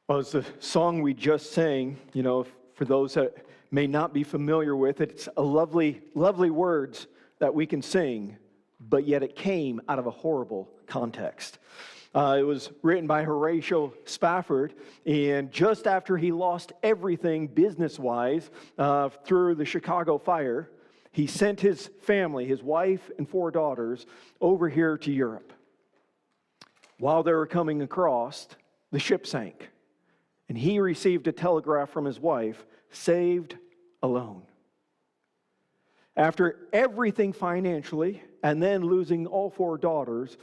Well, it's the song we just sang, for those that may not be familiar with it, it's a lovely, lovely words that we can sing, but yet it came out of a horrible context. It was written by Horatio Spafford, and just after he lost everything business-wise through the Chicago fire, he sent his family, his wife and 4 daughters, over here to Europe. While they were coming across, the ship sank. And he received a telegraph from his wife, saved alone. After everything financially, and then losing all 4 daughters,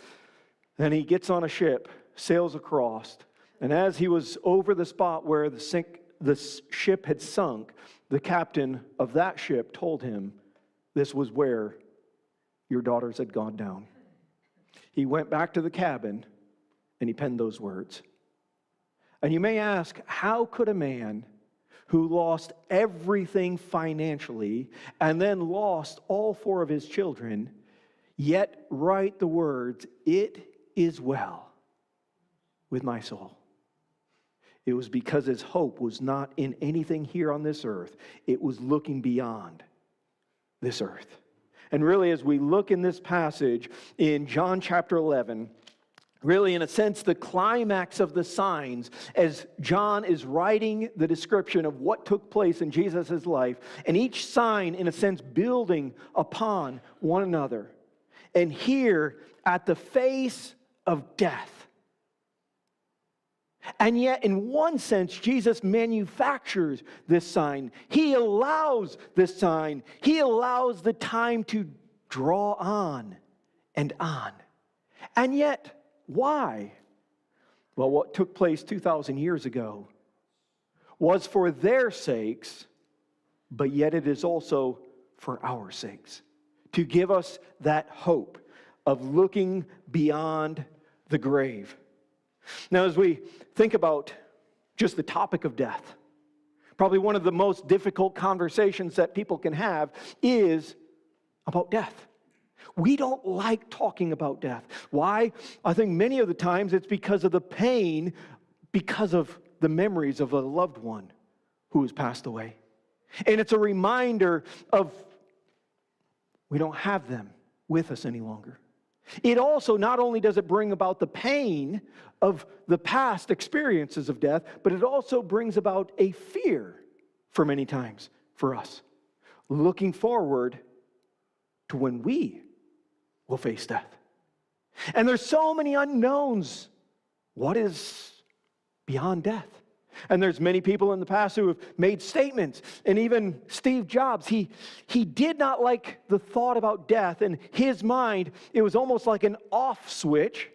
then he gets on a ship, sails across, and as he was over the spot where the ship had sunk, the captain of that ship told him this was where your daughters had gone down. He went back to the cabin, and he penned those words. And you may ask, how could a man who lost everything financially and then lost all 4 of his children yet write the words, "It is well with my soul"? It was because his hope was not in anything here on this earth. It was looking beyond this earth. And really, as we look in this passage in John chapter 11, really, in a sense, the climax of the signs as John is writing the description of what took place in Jesus' life, and each sign, in a sense, building upon one another. And here, at the face of death. And yet, in one sense, Jesus manufactures this sign. He allows this sign. He allows the time to draw on and on. And yet, why? Well, what took place 2,000 years ago was for their sakes, but yet it is also for our sakes, to give us that hope of looking beyond the grave. Now, as we think about just the topic of death, probably one of the most difficult conversations that people can have is about death. We don't like talking about death. Why? I think many of the times it's because of the pain, because of the memories of a loved one who has passed away. And it's a reminder of we don't have them with us any longer. It also, not only does it bring about the pain of the past experiences of death, but it also brings about a fear for many times for us, looking forward to when we will face death. And there's so many unknowns. What is beyond death? And there's many people in the past who have made statements. And even Steve Jobs, he did not like the thought about death. In his mind, it was almost like an off switch.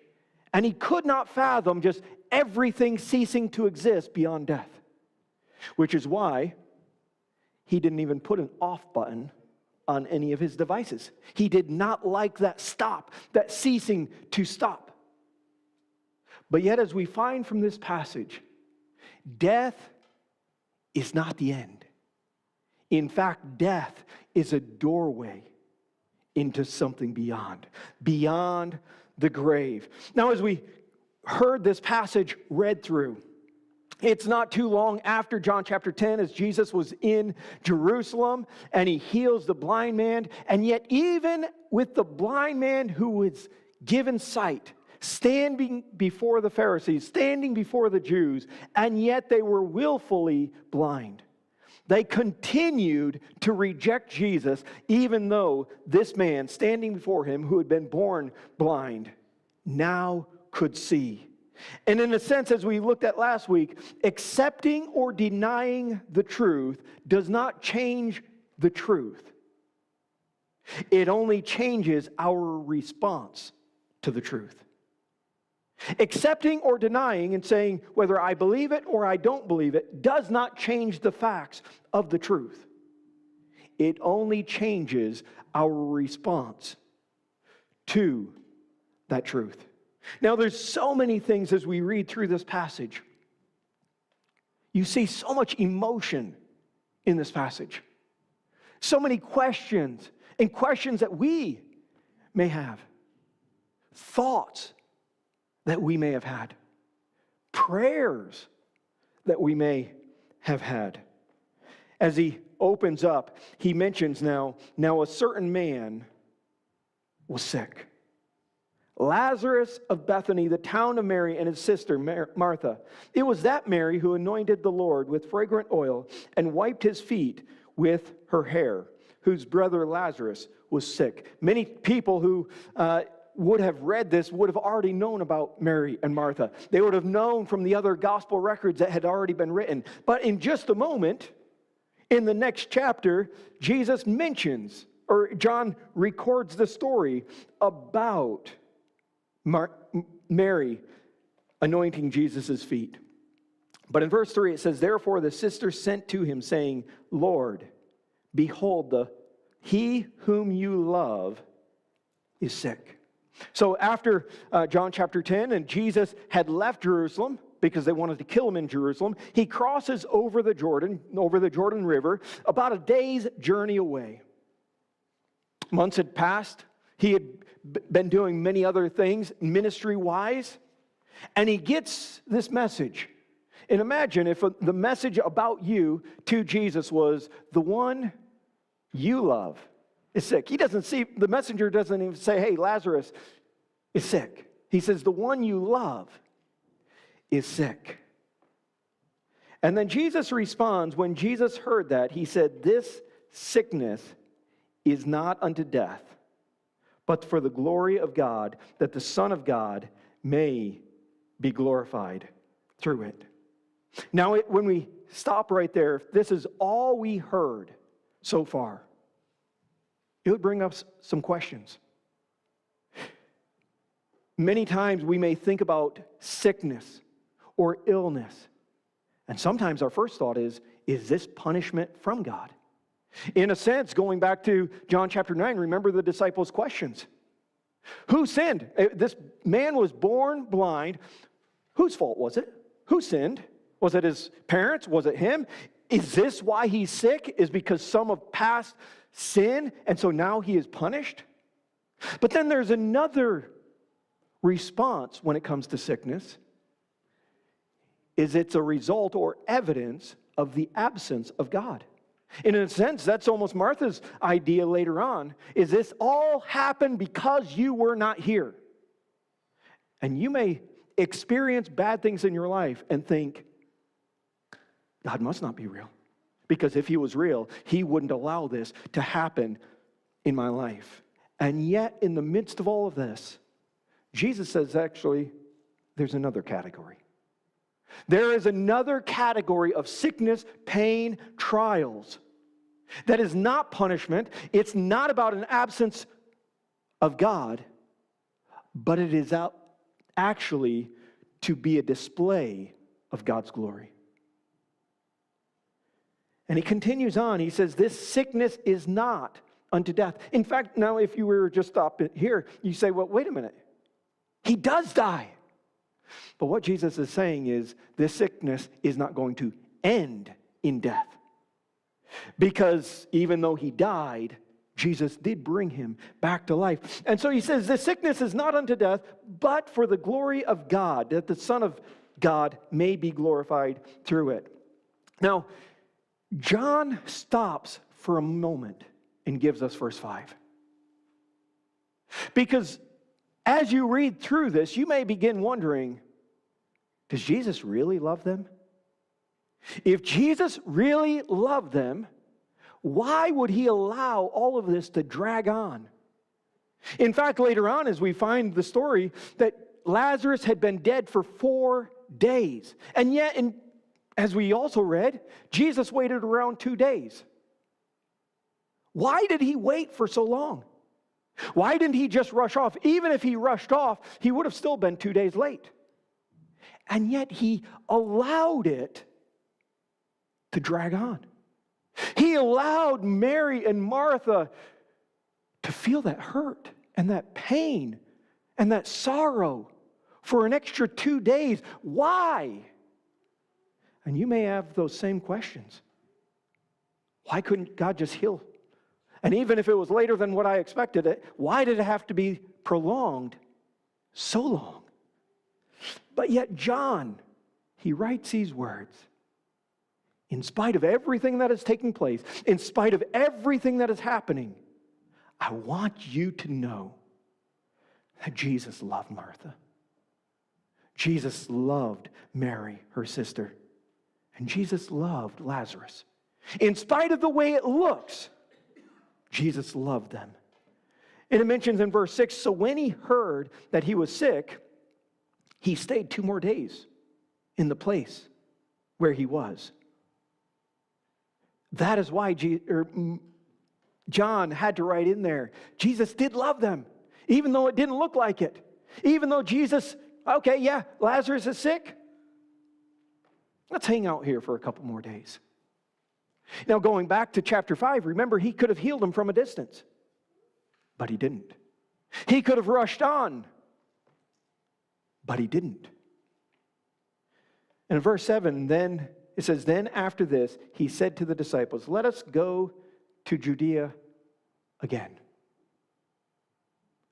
And he could not fathom just everything ceasing to exist beyond death. Which is why he didn't even put an off button on any of his devices. He did not like that stop, that ceasing to stop. But yet, as we find from this passage, death is not the end. In fact, death is a doorway into something beyond the grave. Now, as we heard this passage read through, it's not too long after John chapter 10 as Jesus was in Jerusalem and he heals the blind man. And yet even with the blind man who was given sight, standing before the Pharisees, standing before the Jews, and yet they were willfully blind. They continued to reject Jesus even though this man standing before him who had been born blind now could see. And in a sense, as we looked at last week, accepting or denying the truth does not change the truth. It only changes our response to the truth. Accepting or denying and saying whether I believe it or I don't believe it does not change the facts of the truth. It only changes our response to that truth. Now, there's so many things as we read through this passage. You see so much emotion in this passage. So many questions, and questions that we may have. Thoughts that we may have had. Prayers that we may have had. As he opens up, he mentions now a certain man was sick. Lazarus of Bethany, the town of Mary and his sister Martha. It was that Mary who anointed the Lord with fragrant oil and wiped his feet with her hair, whose brother Lazarus was sick. Many people who would have read this would have already known about Mary and Martha. They would have known from the other gospel records that had already been written. But in just a moment, in the next chapter, Jesus mentions, or John records the story about Mary anointing Jesus' feet. But in verse 3 it says, therefore the sister sent to him, saying, Lord, behold, he whom you love is sick. So after John chapter 10, and Jesus had left Jerusalem because they wanted to kill him in Jerusalem, he crosses over the Jordan River, about a day's journey away. Months had passed. He had been doing many other things ministry-wise, and he gets this message. And imagine if the message about you to Jesus was, the one you love is sick. The messenger doesn't even say, hey, Lazarus is sick. He says, the one you love is sick. And then Jesus responds, when Jesus heard that, he said, this sickness is not unto death, but for the glory of God, that the Son of God may be glorified through it. Now, when we stop right there, if this is all we heard so far, it would bring up some questions. Many times we may think about sickness or illness, and sometimes our first thought is this punishment from God? In a sense, going back to John chapter 9, remember the disciples' questions. Who sinned? This man was born blind. Whose fault was it? Who sinned? Was it his parents? Was it him? Is this why he's sick? Is because some of past sin, and so now he is punished? But then there's another response when it comes to sickness. Is it's a result or evidence of the absence of God. In a sense, that's almost Martha's idea later on, is this all happened because you were not here. And you may experience bad things in your life and think, God must not be real. Because if he was real, he wouldn't allow this to happen in my life. And yet, in the midst of all of this, Jesus says, actually, there's another category. There is another category of sickness, pain, trials that is not punishment. It's not about an absence of God, but it is actually to be a display of God's glory. And he continues on. He says, this sickness is not unto death. In fact, now if you were just stop here, you say, well, wait a minute. He does die. But what Jesus is saying is this sickness is not going to end in death. Because even though he died, Jesus did bring him back to life. And so he says this sickness is not unto death, but for the glory of God, that the Son of God may be glorified through it. Now, John stops for a moment and gives us verse 5. Because as you read through this, you may begin wondering, does Jesus really love them? If Jesus really loved them, why would he allow all of this to drag on? In fact, later on, as we find the story, that Lazarus had been dead for 4 days. And yet, as we also read, Jesus waited around 2 days. Why did he wait for so long? Why didn't he just rush off? Even if he rushed off, he would have still been 2 days late. And yet he allowed it to drag on. He allowed Mary and Martha to feel that hurt and that pain and that sorrow for an extra 2 days. Why? And you may have those same questions. Why couldn't God just heal? And even if it was later than what I expected, why did it have to be prolonged so long? But yet John, he writes these words. in spite of everything that is taking place, in spite of everything that is happening, I want you to know that Jesus loved Martha. Jesus loved Mary, her sister. And Jesus loved Lazarus. In spite of the way it looks, Jesus loved them. And it mentions in verse 6, so when he heard that he was sick, he stayed 2 more days in the place where he was. That is why John had to write in there, Jesus did love them, even though it didn't look like it. Even though Jesus, okay, yeah, Lazarus is sick. Let's hang out here for a couple more days. Now, going back to chapter 5, remember, he could have healed him from a distance, but he didn't. He could have rushed on, but he didn't. And in verse 7, then it says, then after this, he said to the disciples, let us go to Judea again.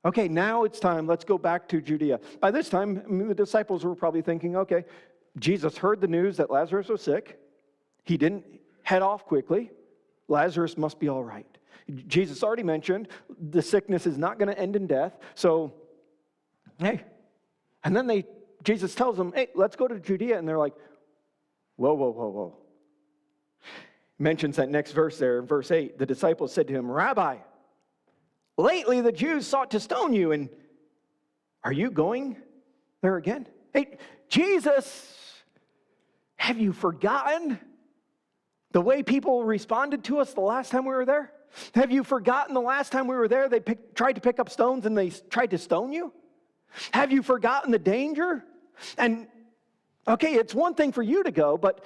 Okay, now it's time. Let's go back to Judea. By this time, the disciples were probably thinking, okay, Jesus heard the news that Lazarus was sick. He didn't head off quickly. Lazarus must be all right. Jesus already mentioned the sickness is not going to end in death. So, hey. And then Jesus tells them, hey, let's go to Judea. And they're like, whoa. Mentions that next verse there in verse 8. The disciples said to him, Rabbi, lately the Jews sought to stone you, and are you going there again? Hey, Jesus, have you forgotten the way people responded to us the last time we were there? Have you forgotten the last time we were there, they tried to pick up stones and they tried to stone you? Have you forgotten the danger? And, okay, it's one thing for you to go, but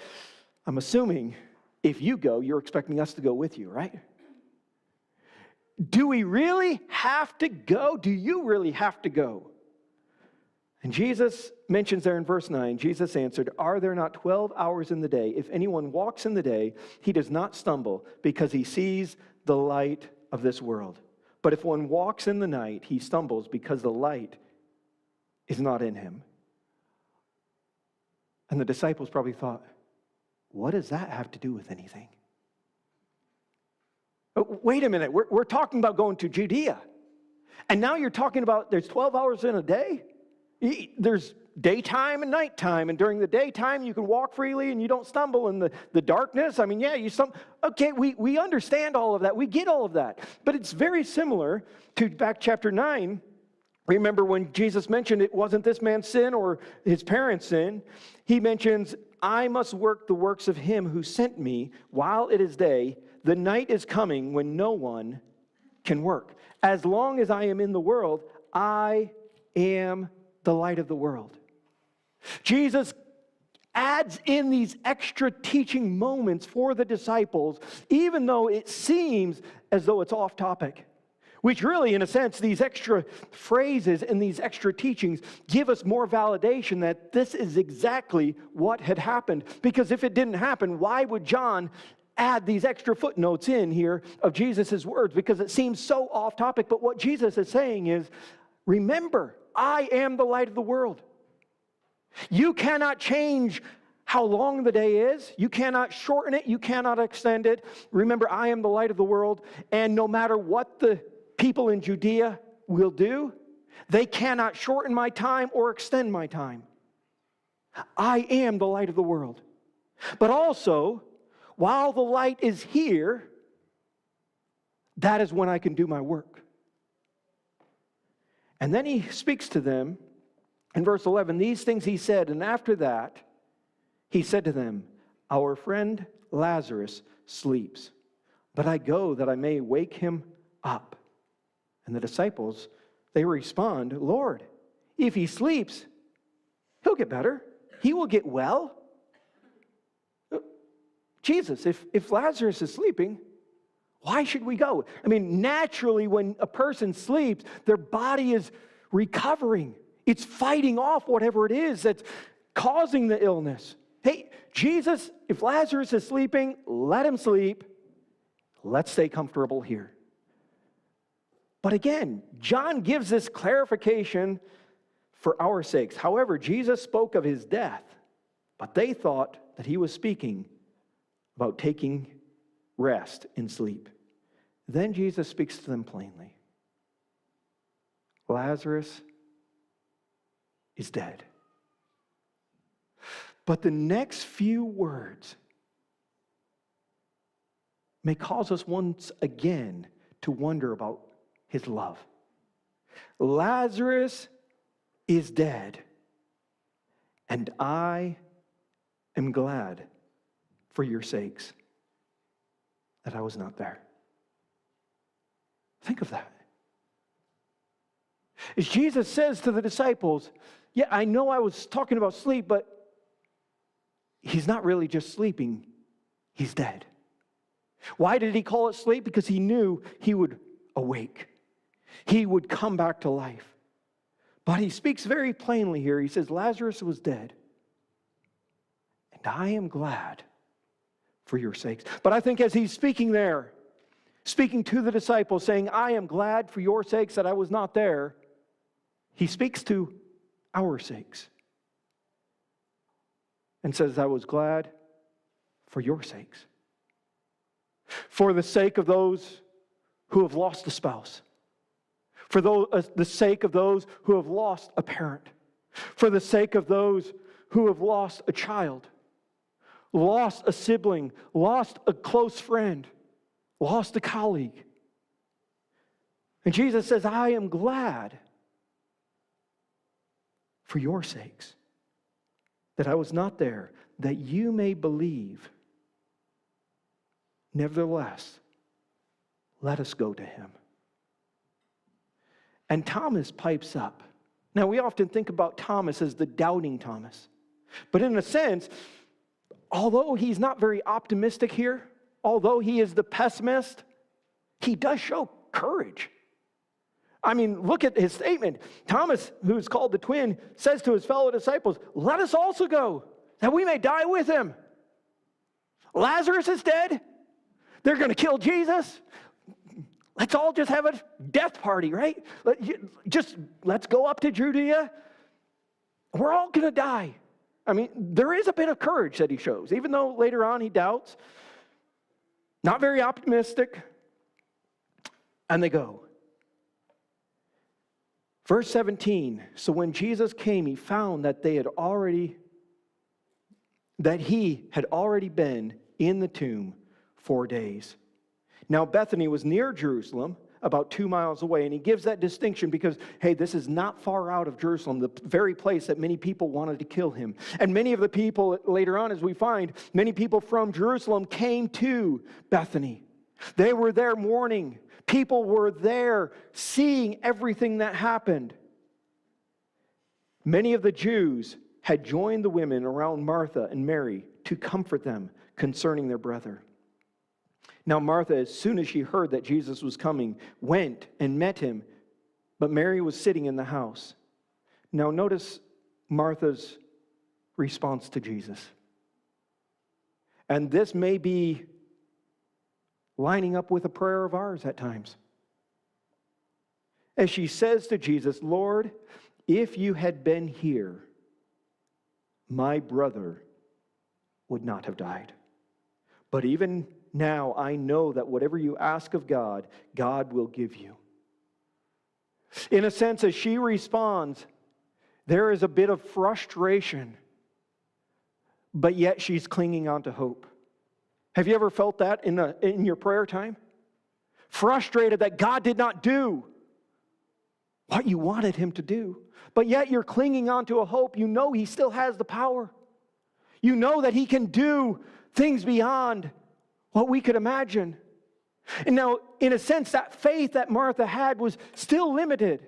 I'm assuming if you go, you're expecting us to go with you, right? Do we really have to go? Do you really have to go? And Jesus mentions there in verse 9, Jesus answered, are there not 12 hours in the day? If anyone walks in the day, he does not stumble because he sees the light of this world. But if one walks in the night, he stumbles because the light is not in him. And the disciples probably thought, what does that have to do with anything? Oh, wait a minute, we're talking about going to Judea. And now you're talking about there's 12 hours in a day? There's daytime and nighttime, and during the daytime you can walk freely and you don't stumble in the darkness. I mean, yeah, you stumble. Okay, we understand all of that. We get all of that. But it's very similar to back chapter 9. Remember when Jesus mentioned it wasn't this man's sin or his parents' sin. He mentions, I must work the works of him who sent me while it is day. The night is coming when no one can work. As long as I am in the world, I am the light of the world. Jesus adds in these extra teaching moments for the disciples, even though it seems as though it's off topic. Which really, in a sense, these extra phrases and these extra teachings give us more validation that this is exactly what had happened. Because if it didn't happen, why would John add these extra footnotes in here of Jesus' words? Because it seems so off topic. But what Jesus is saying is, remember, I am the light of the world. You cannot change how long the day is. You cannot shorten it. You cannot extend it. Remember, I am the light of the world. And no matter what the people in Judea will do, they cannot shorten my time or extend my time. I am the light of the world. But also, while the light is here, that is when I can do my work. And then he speaks to them in verse 11. These things he said, and after that, he said to them, our friend Lazarus sleeps, but I go that I may wake him up. And the disciples, they respond, Lord, if he sleeps, he'll get better. He will get well. Jesus, if Lazarus is sleeping, why should we go? I mean, naturally, when a person sleeps, their body is recovering. It's fighting off whatever it is that's causing the illness. Hey, Jesus, if Lazarus is sleeping, let him sleep. Let's stay comfortable here. But again, John gives this clarification for our sakes. However, Jesus spoke of his death, but they thought that he was speaking about taking rest and sleep. Then Jesus speaks to them plainly. Lazarus is dead. But the next few words may cause us once again to wonder about his love. Lazarus is dead, and I am glad for your sakes that I was not there. Think of that. As Jesus says to the disciples, yeah, I know I was talking about sleep, but he's not really just sleeping, he's dead. Why did he call it sleep? Because he knew he would awake. He would come back to life. But he speaks very plainly here. He says, Lazarus was dead, and I am glad for your sakes. But I think as he's speaking there, speaking to the disciples, saying, I am glad for your sakes that I was not there, he speaks to our sakes and says, I was glad for your sakes. For the sake of those who have lost a spouse. For the sake of those who have lost a parent. For the sake of those who have lost a child. Lost a sibling. Lost a close friend. Lost a colleague. And Jesus says, I am glad for your sakes that I was not there, that you may believe. Nevertheless, let us go to him. And Thomas pipes up. Now, we often think about Thomas as the doubting Thomas. But in a sense, although he's not very optimistic here, although he is the pessimist, he does show courage. I mean, look at his statement. Thomas, who is called the twin, says to his fellow disciples, let us also go, that we may die with him. Lazarus is dead. They're going to kill Jesus. Let's all just have a death party, right? Let's go up to Judea. We're all going to die. I mean, there is a bit of courage that he shows, even though later on he doubts. Not very optimistic. And they go. Verse 17, so when Jesus came, he found that he had already been in the tomb 4 days. Now Bethany was near Jerusalem, about 2 miles away, and he gives that distinction because, hey, this is not far out of Jerusalem, the very place that many people wanted to kill him. And many of the people, later on as we find, many people from Jerusalem came to Bethany. They were there mourning. People were there seeing everything that happened. Many of the Jews had joined the women around Martha and Mary to comfort them concerning their brother. Now Martha, as soon as she heard that Jesus was coming, went and met him, but Mary was sitting in the house. Now notice Martha's response to Jesus. And this may be lining up with a prayer of ours at times. As she says to Jesus, Lord, if you had been here, my brother would not have died. But even now I know that whatever you ask of God, God will give you. In a sense, as she responds, there is a bit of frustration, but yet she's clinging on to hope. Have you ever felt that in your prayer time? Frustrated that God did not do what you wanted him to do, but yet you're clinging on to a hope. You know he still has the power. You know that he can do things beyond what we could imagine. And now, in a sense, that faith that Martha had was still limited.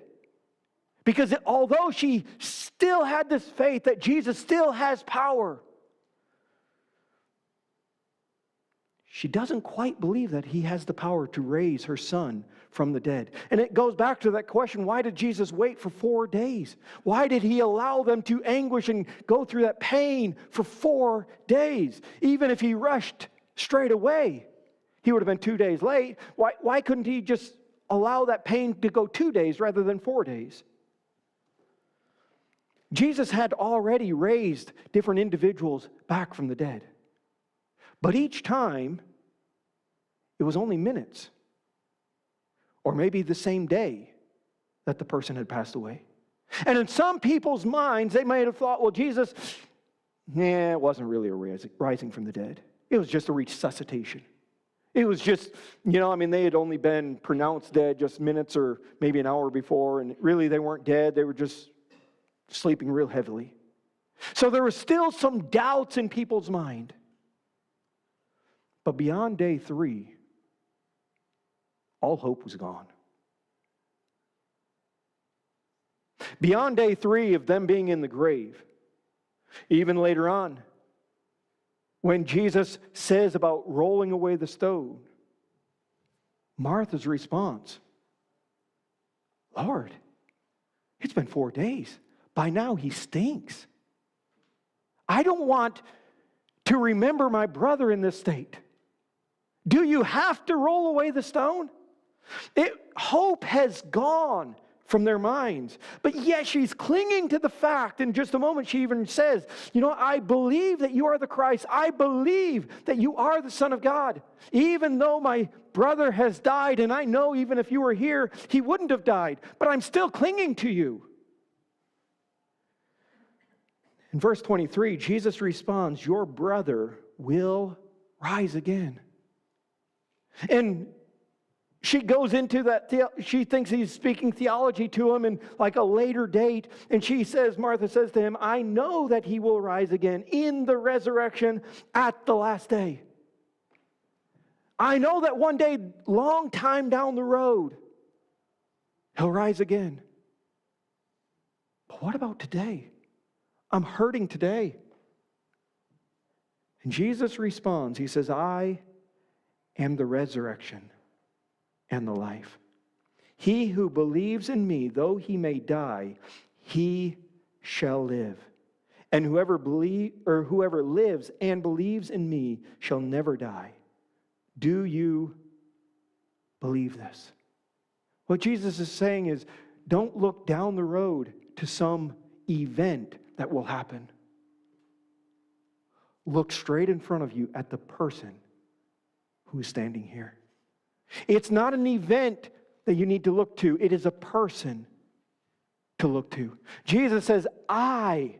Because although she still had this faith that Jesus still has power, she doesn't quite believe that he has the power to raise her son from the dead. And it goes back to that question, why did Jesus wait for 4 days? Why did he allow them to anguish and go through that pain for 4 days? Even if he rushed straight away, he would have been 2 days late. Why couldn't he just allow that pain to go 2 days rather than 4 days? Jesus had already raised different individuals back from the dead. But each time, it was only minutes, or maybe the same day that the person had passed away. And in some people's minds, they might have thought, well, Jesus, it wasn't really a rising from the dead. It was just a resuscitation. It was just, they had only been pronounced dead just minutes or maybe an hour before, and really they weren't dead. They were just sleeping real heavily. So there were still some doubts in people's mind. But beyond day 3, all hope was gone. Beyond day 3 of them being in the grave, even later on, when Jesus says about rolling away the stone, Martha's response, Lord, it's been 4 days. By now he stinks. I don't want to remember my brother in this state. Do you have to roll away the stone? Hope has gone from their minds. But yet she's clinging to the fact. In just a moment she even says, I believe that you are the Christ. I believe that you are the Son of God. Even though my brother has died, and I know even if you were here, he wouldn't have died. But I'm still clinging to you. In verse 23, Jesus responds, your brother will rise again. And she goes into that, she thinks he's speaking theology to him in like a later date. And Martha says to him, I know that he will rise again in the resurrection at the last day. I know that one day, long time down the road, he'll rise again. But what about today? I'm hurting today. And Jesus responds, he says, I am the resurrection and the life. He who believes in me, though he may die, he shall live. And whoever lives and believes in me shall never die. Do you believe this? What Jesus is saying is, don't look down the road to some event that will happen. Look straight in front of you at the person who is standing here. It's not an event that you need to look to. It is a person to look to. Jesus says, I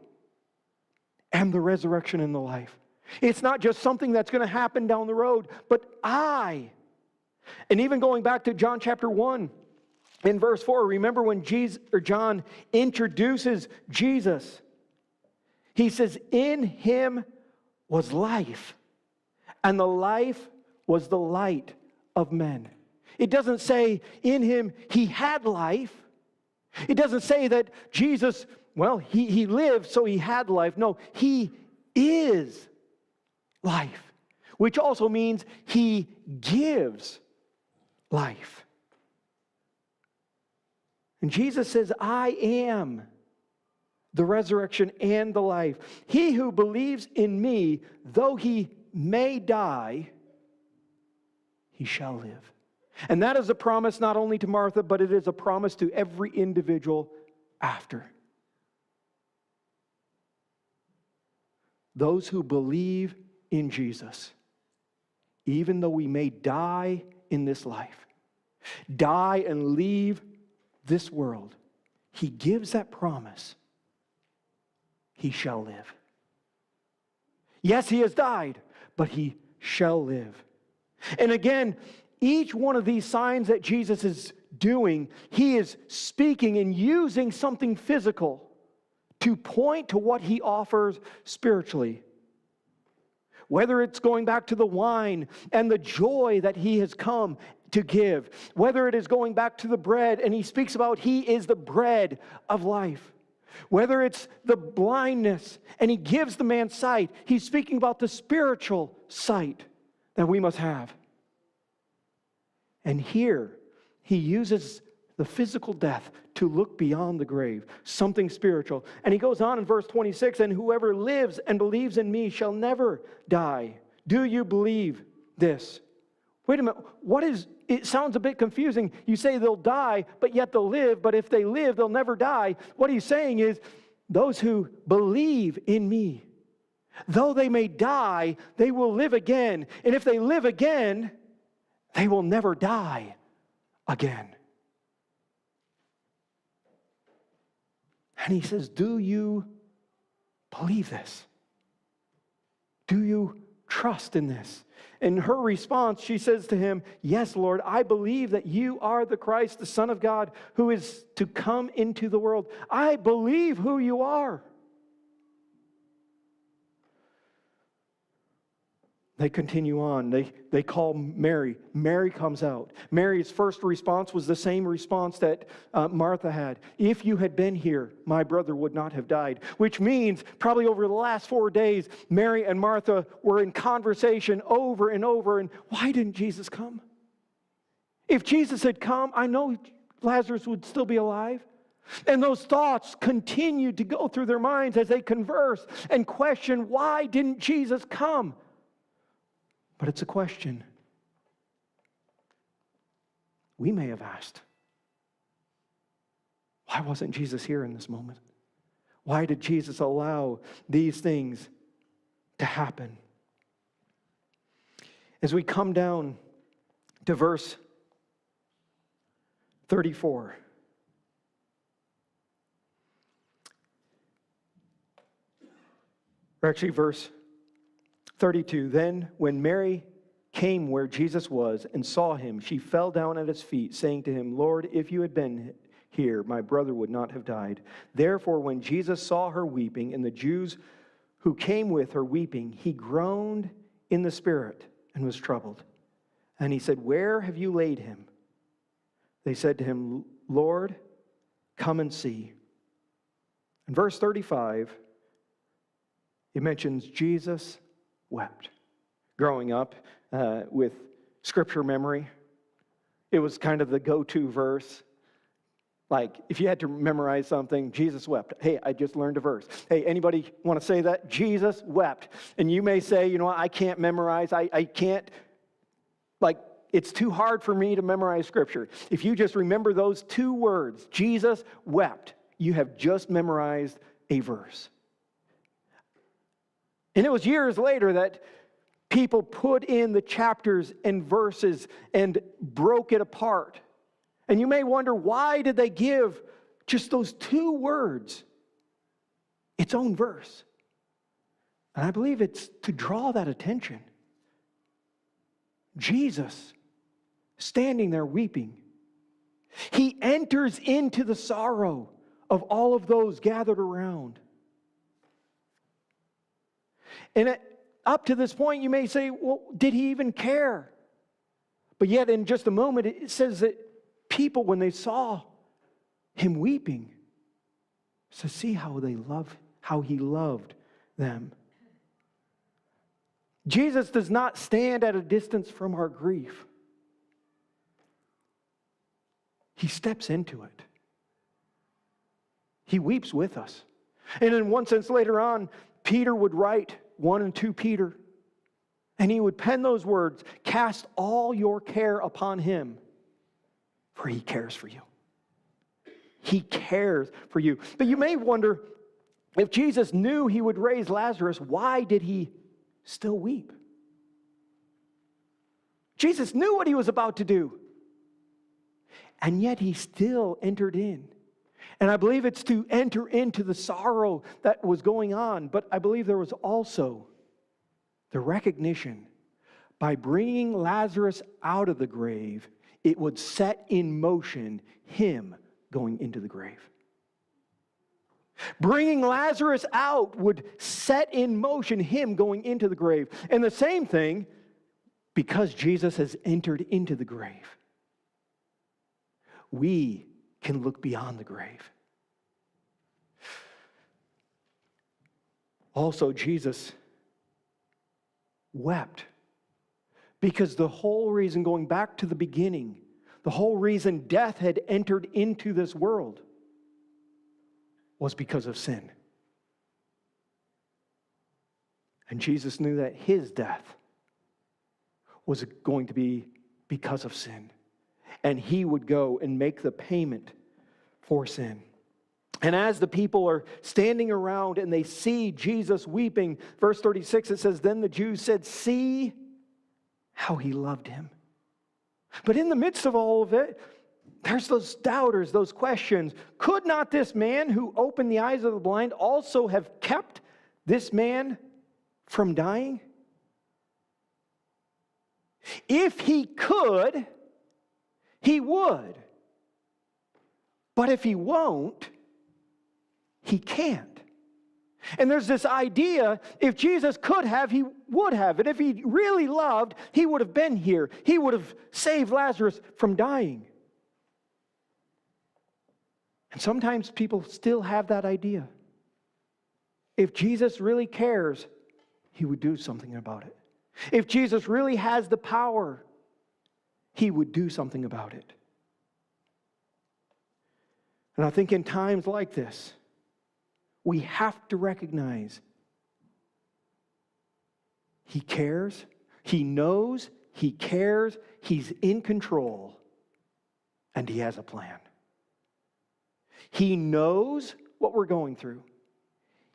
am the resurrection and the life. It's not just something that's going to happen down the road, but I. And even going back to John chapter 1, in verse 4, remember when John introduces Jesus. He says, in him was life, and the life was the light of men. It doesn't say in him he had life. It doesn't say that Jesus, he lived so he had life. No, he is life, which also means he gives life. And Jesus says, I am the resurrection and the life. He who believes in me, though he may die, he shall live. And that is a promise not only to Martha, but it is a promise to every individual after. Those who believe in Jesus, even though we may die in this life, die and leave this world, he gives that promise. He shall live. Yes, he has died, but he shall live. And again, each one of these signs that Jesus is doing, he is speaking and using something physical to point to what he offers spiritually. Whether it's going back to the wine and the joy that he has come to give, whether it is going back to the bread, and he speaks about he is the bread of life. Whether it's the blindness, and he gives the man sight, he's speaking about the spiritual sight that we must have. And here, he uses the physical death to look beyond the grave, something spiritual. And he goes on in verse 26, and whoever lives and believes in me shall never die. Do you believe this? Wait a minute, it sounds a bit confusing. You say they'll die, but yet they'll live, but if they live, they'll never die. What he's saying is, those who believe in me, Though they may die, they will live again. And if they live again, they will never die again. And he says, do you believe this? Do you trust in this? In her response, she says to him, yes, Lord, I believe that you are the Christ, the Son of God, who is to come into the world. I believe who you are. They continue on. They call Mary. Mary comes out. Mary's first response was the same response that Martha had. If you had been here, my brother would not have died. Which means probably over the last 4 days, Mary and Martha were in conversation over and over. And why didn't Jesus come? If Jesus had come, I know Lazarus would still be alive. And those thoughts continued to go through their minds as they converse and question, why didn't Jesus come? But it's a question we may have asked. Why wasn't Jesus here in this moment? Why did Jesus allow these things to happen? As we come down to verse 34. Or actually verse 32, then when Mary came where Jesus was and saw him, she fell down at his feet, saying to him, Lord, if you had been here, my brother would not have died. Therefore, when Jesus saw her weeping, and the Jews who came with her weeping, he groaned in the spirit and was troubled. And he said, where have you laid him? They said to him, Lord, come and see. In verse 35, it mentions Jesus wept. Growing up with scripture memory, it was kind of the go-to verse. Like, if you had to memorize something, Jesus wept. Hey, I just learned a verse. Hey, anybody want to say that? Jesus wept. And you may say, you know what, I can't memorize. I can't, it's too hard for me to memorize scripture. If you just remember those 2 words, Jesus wept, you have just memorized a verse. And it was years later that people put in the chapters and verses and broke it apart. And you may wonder, why did they give just those 2 words its own verse? And I believe it's to draw that attention. Jesus, standing there weeping, he enters into the sorrow of all of those gathered around. And up to this point, you may say, well, did he even care? But yet, in just a moment, it says that people, when they saw him weeping, said, see how he loved them. Jesus does not stand at a distance from our grief. He steps into it. He weeps with us. And in one sense, later on, Peter would write 1 and 2 Peter, and he would pen those words, cast all your care upon him, for he cares for you. He cares for you. But you may wonder, if Jesus knew he would raise Lazarus, why did he still weep? Jesus knew what he was about to do, and yet he still entered in. And I believe it's to enter into the sorrow that was going on. But I believe there was also the recognition, by bringing Lazarus out of the grave, it would set in motion him going into the grave. Bringing Lazarus out would set in motion him going into the grave. And the same thing, because Jesus has entered into the grave, we can look beyond the grave. Also, Jesus wept because the whole reason, going back to the beginning, the whole reason death had entered into this world was because of sin. And Jesus knew that his death was going to be because of sin. And he would go and make the payment for sin. And as the people are standing around and they see Jesus weeping, verse 36, it says, then the Jews said, see how he loved him. But in the midst of all of it, there's those doubters, those questions. Could not this man who opened the eyes of the blind also have kept this man from dying? If he could, he would. But if he won't, he can't. And there's this idea, if Jesus could have, he would have. And if he really loved, he would have been here. He would have saved Lazarus from dying. And sometimes people still have that idea. If Jesus really cares, he would do something about it. If Jesus really has the power, he would do something about it. And I think in times like this, we have to recognize he cares, he knows, he cares, he's in control, and he has a plan. He knows what we're going through.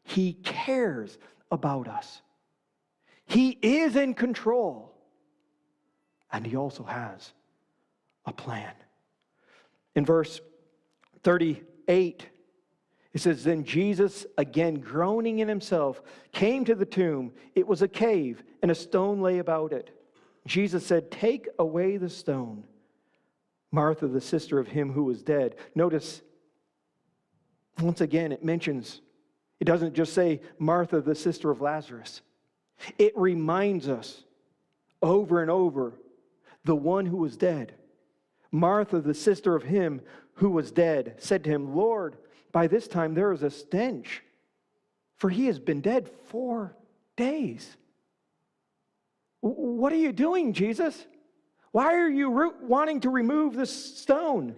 He cares about us. He is in control, and he also has a plan. In verse 38, it says, then Jesus, again groaning in himself, came to the tomb. It was a cave, and a stone lay about it. Jesus said, take away the stone. Martha, the sister of him who was dead. Notice, once again, it doesn't just say Martha, the sister of Lazarus. It reminds us over and over, the one who was dead. Martha, the sister of him who was dead, said to him, Lord, by this time there is a stench, for he has been dead 4 days. What are you doing, Jesus? Why are you wanting to remove the stone?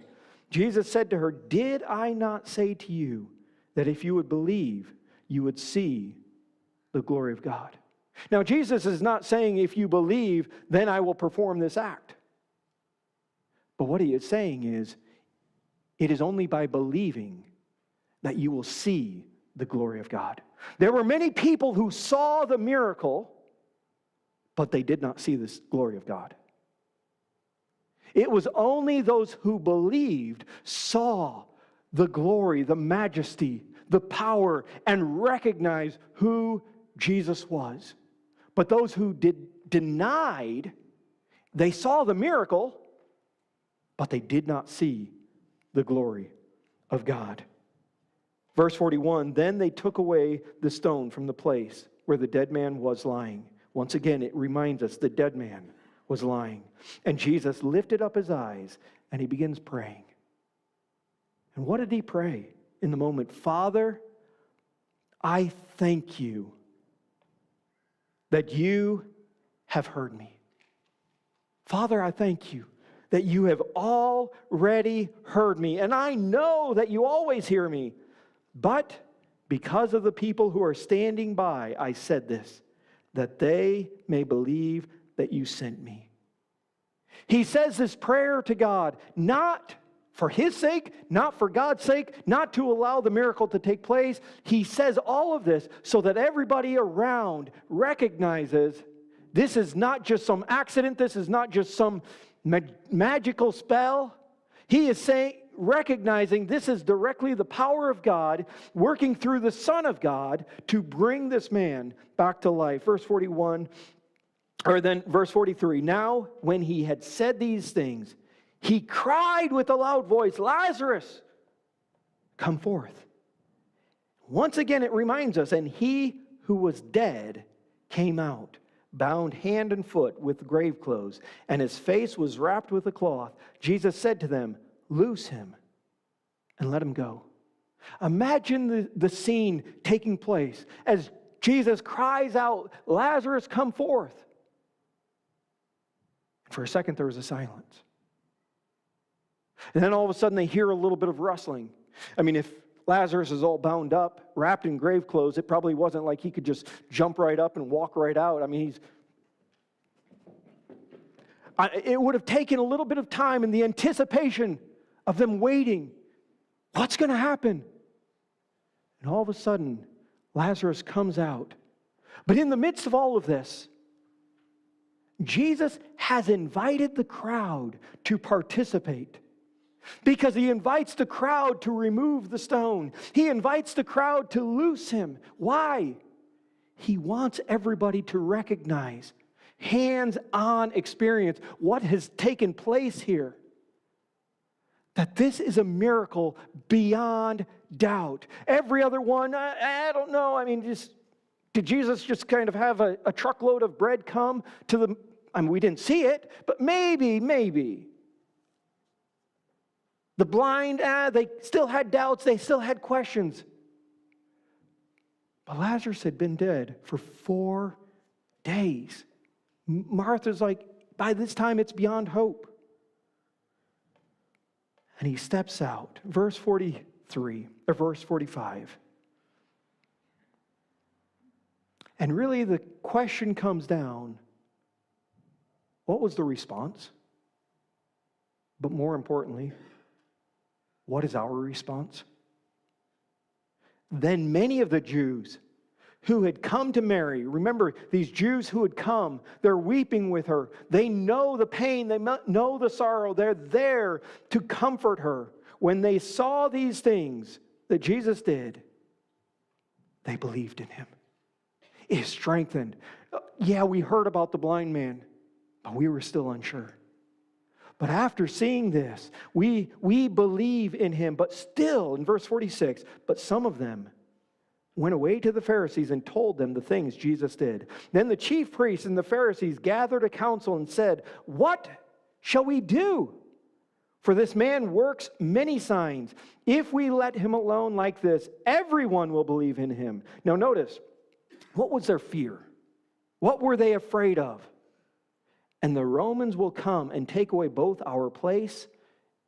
Jesus said to her, did I not say to you that if you would believe, you would see the glory of God? Now, Jesus is not saying if you believe, then I will perform this act. But what he is saying is, it is only by believing that you will see the glory of God. There were many people who saw the miracle, but they did not see this glory of God. It was only those who believed saw the glory, the majesty, the power, and recognized who Jesus was. But those who denied, they saw the miracle, but they did not see the glory of God. Verse 41, then they took away the stone from the place where the dead man was lying. Once again, it reminds us the dead man was lying. And Jesus lifted up his eyes and he begins praying. And what did he pray in the moment? Father, I thank you that you have heard me. Father, I thank you that you have already heard me. And I know that you always hear me. But because of the people who are standing by, I said this, that they may believe that you sent me. He says this prayer to God, not for his sake, not for God's sake, not to allow the miracle to take place. He says all of this so that everybody around recognizes this is not just some accident, this is not just some magical spell. He is recognizing this is directly the power of God working through the Son of God to bring this man back to life. Verse 41, or then verse 43, now when he had said these things, he cried with a loud voice, Lazarus, come forth. Once again, it reminds us, and he who was dead came out, bound hand and foot with grave clothes, and his face was wrapped with a cloth. Jesus said to them, loose him and let him go. Imagine the scene taking place as Jesus cries out, Lazarus, come forth. For a second, there was a silence. And then all of a sudden, they hear a little bit of rustling. I mean, if Lazarus is all bound up, wrapped in grave clothes, it probably wasn't like he could just jump right up and walk right out. I mean, it would have taken a little bit of time in the anticipation of them waiting. What's going to happen? And all of a sudden, Lazarus comes out. But in the midst of all of this, Jesus has invited the crowd to participate, because he invites the crowd to remove the stone. He invites the crowd to loose him. Why? He wants everybody to recognize, hands-on experience, what has taken place here. That this is a miracle beyond doubt. Every other one, I don't know. I mean, did Jesus just kind of have a truckload of bread come to the... I mean, we didn't see it, but maybe. The blind, they still had doubts. They still had questions. But Lazarus had been dead for 4 days. Martha's like, by this time it's beyond hope. And he steps out. Verse 43, or verse 45. And really the question comes down, what was the response? But more importantly, what is our response? Then many of the Jews who had come to Mary, remember these Jews who had come, they're weeping with her. They know the pain, they know the sorrow. They're there to comfort her. When they saw these things that Jesus did, they believed in him. It is strengthened. Yeah, we heard about the blind man, but we were still unsure. But after seeing this, we believe in him. But still, in verse 46, but some of them went away to the Pharisees and told them the things Jesus did. Then the chief priests and the Pharisees gathered a council and said, "What shall we do? For this man works many signs. If we let him alone like this, everyone will believe in him." Now notice, what was their fear? What were they afraid of? And the Romans will come and take away both our place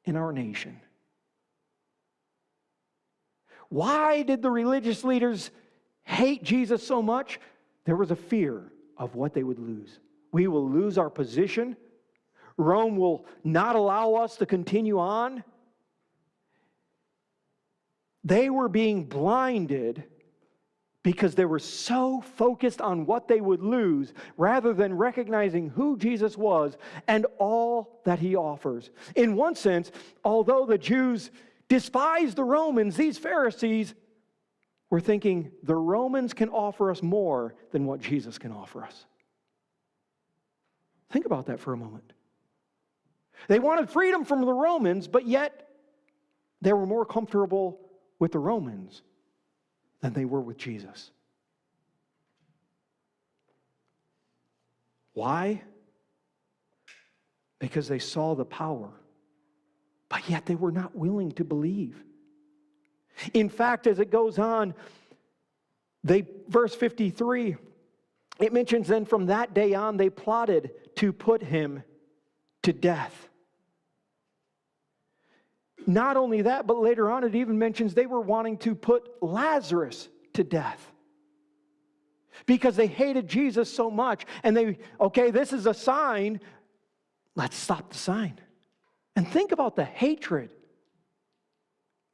and our nation. Why did the religious leaders hate Jesus so much? There was a fear of what they would lose. We will lose our position. Rome will not allow us to continue on. They were being blinded because they were so focused on what they would lose rather than recognizing who Jesus was and all that he offers. In one sense, although the Jews despised the Romans, these Pharisees were thinking the Romans can offer us more than what Jesus can offer us. Think about that for a moment. They wanted freedom from the Romans, but yet they were more comfortable with the Romans than they were with Jesus. Why? Because they saw the power, but yet they were not willing to believe. In fact, as it goes on, verse 53, it mentions then from that day on they plotted to put him to death. Not only that, but later on it even mentions they were wanting to put Lazarus to death because they hated Jesus so much. And this is a sign, let's stop the sign. And think about the hatred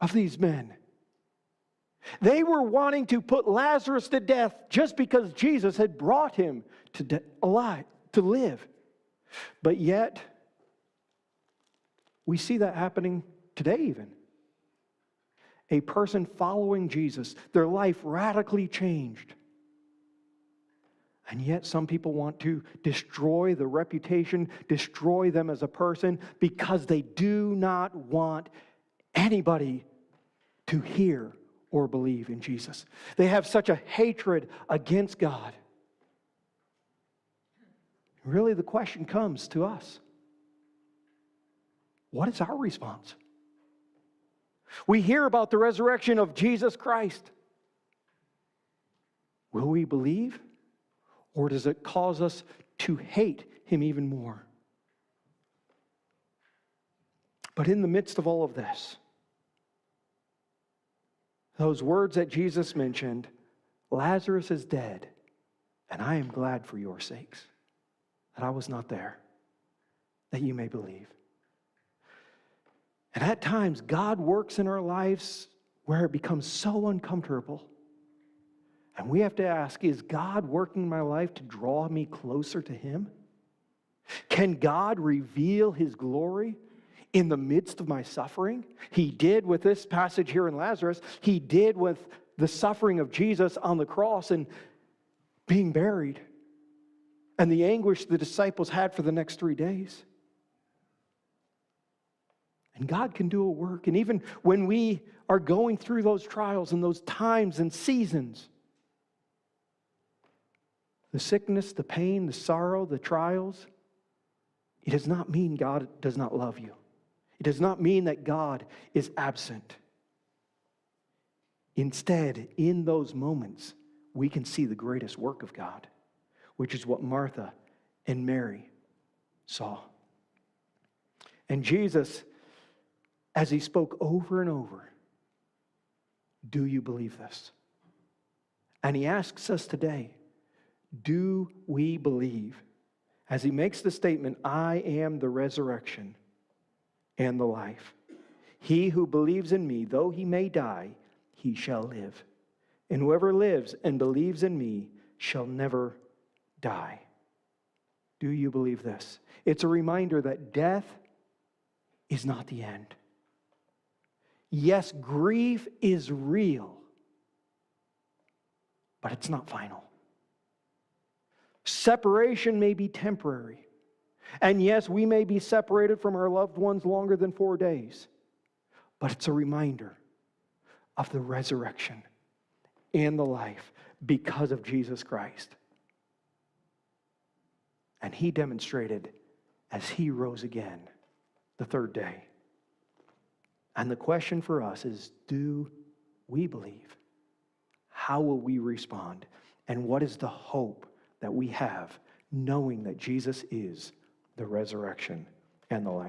of these men. They were wanting to put Lazarus to death just because Jesus had brought him alive, to live. But yet, we see that happening today even. A person following Jesus, their life radically changed. And yet some people want to destroy the reputation, destroy them as a person because they do not want anybody to hear or believe in Jesus. They have such a hatred against God. Really, the question comes to us. What is our response? We hear about the resurrection of Jesus Christ. Will we believe? Or does it cause us to hate him even more? But in the midst of all of this, those words that Jesus mentioned, Lazarus is dead, and I am glad for your sakes that I was not there, that you may believe. And at times, God works in our lives where it becomes so uncomfortable. And we have to ask, is God working my life to draw me closer to Him? Can God reveal His glory in the midst of my suffering? He did with this passage here in Lazarus. He did with the suffering of Jesus on the cross and being buried, and the anguish the disciples had for the next 3 days. And God can do a work. And even when we are going through those trials and those times and seasons, the sickness, the pain, the sorrow, the trials, it does not mean God does not love you. It does not mean that God is absent. Instead, in those moments, we can see the greatest work of God, which is what Martha and Mary saw. And Jesus, as He spoke over and over, do you believe this? And He asks us today, do we believe? As He makes the statement, I am the resurrection and the life. He who believes in me, though he may die, he shall live. And whoever lives and believes in me shall never die. Do you believe this? It's a reminder that death is not the end. Yes, grief is real, but it's not final. Separation may be temporary. And yes, we may be separated from our loved ones longer than 4 days. But it's a reminder of the resurrection and the life because of Jesus Christ. And He demonstrated as He rose again the third day. And the question for us is, do we believe? How will we respond? And what is the hope that we have knowing that Jesus is the resurrection and the life?